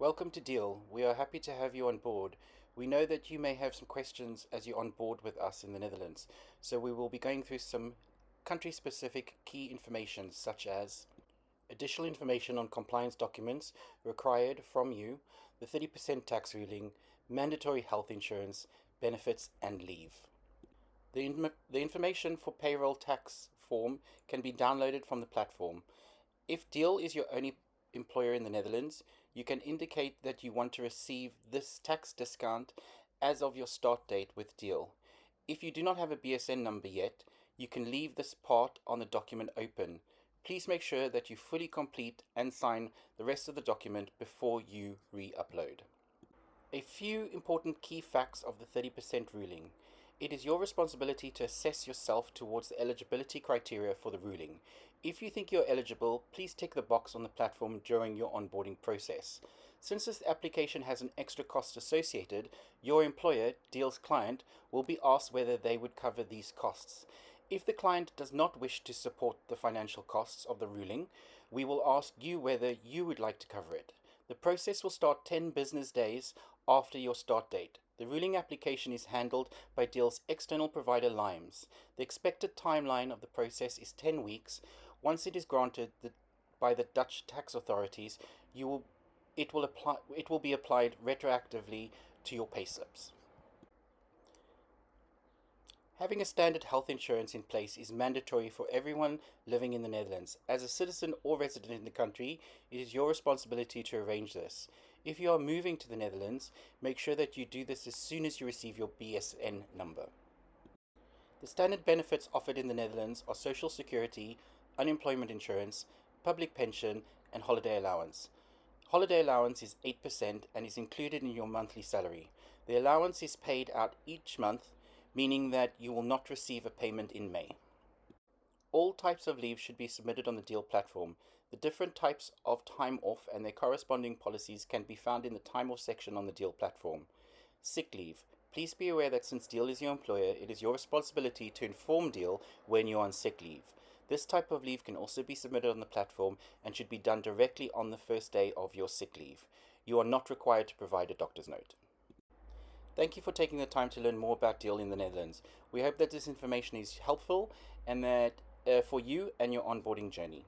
Welcome to Deel. We are happy to have you on board. We know that you may have some questions as you on board with us in the Netherlands, so we will be going through some country-specific key information such as additional information on compliance documents required from you, the 30% tax ruling, mandatory health insurance, benefits and leave. The information for payroll tax form can be downloaded from the platform. If Deel is your only employer in the Netherlands, you can indicate that you want to receive this tax discount as of your start date with Deel. If you do not have a BSN number yet, you can leave this part on the document open. Please make sure that you fully complete and sign the rest of the document before you re-upload. A few important key facts of the 30% ruling. It is your responsibility to assess yourself towards the eligibility criteria for the ruling. If you think you're eligible, please tick the box on the platform during your onboarding process. Since this application has an extra cost associated, your employer, Deel's client, will be asked whether they would cover these costs. If the client does not wish to support the financial costs of the ruling, we will ask you whether you would like to cover it. The process will start 10 business days after your start date. The ruling application is handled by Deel's external provider Limes. The expected timeline of the process is 10 weeks. Once it is granted by the Dutch tax authorities, it will be applied retroactively to your payslips. Having a standard health insurance in place is mandatory for everyone living in the Netherlands. As a citizen or resident in the country, it is your responsibility to arrange this. If you are moving to the Netherlands, make sure that you do this as soon as you receive your BSN number. The standard benefits offered in the Netherlands are social security, unemployment insurance, public pension, and holiday allowance. Holiday allowance is 8% and is included in your monthly salary. The allowance is paid out each month, meaning that you will not receive a payment in May. All types of leave should be submitted on the Deel platform. The different types of time off and their corresponding policies can be found in the time off section on the Deel platform. Sick leave. Please be aware that since Deel is your employer, it is your responsibility to inform Deel when you're on sick leave. This type of leave can also be submitted on the platform and should be done directly on the first day of your sick leave. You are not required to provide a doctor's note. Thank you for taking the time to learn more about Deel in the Netherlands. We hope that this information is helpful and that for you and your onboarding journey.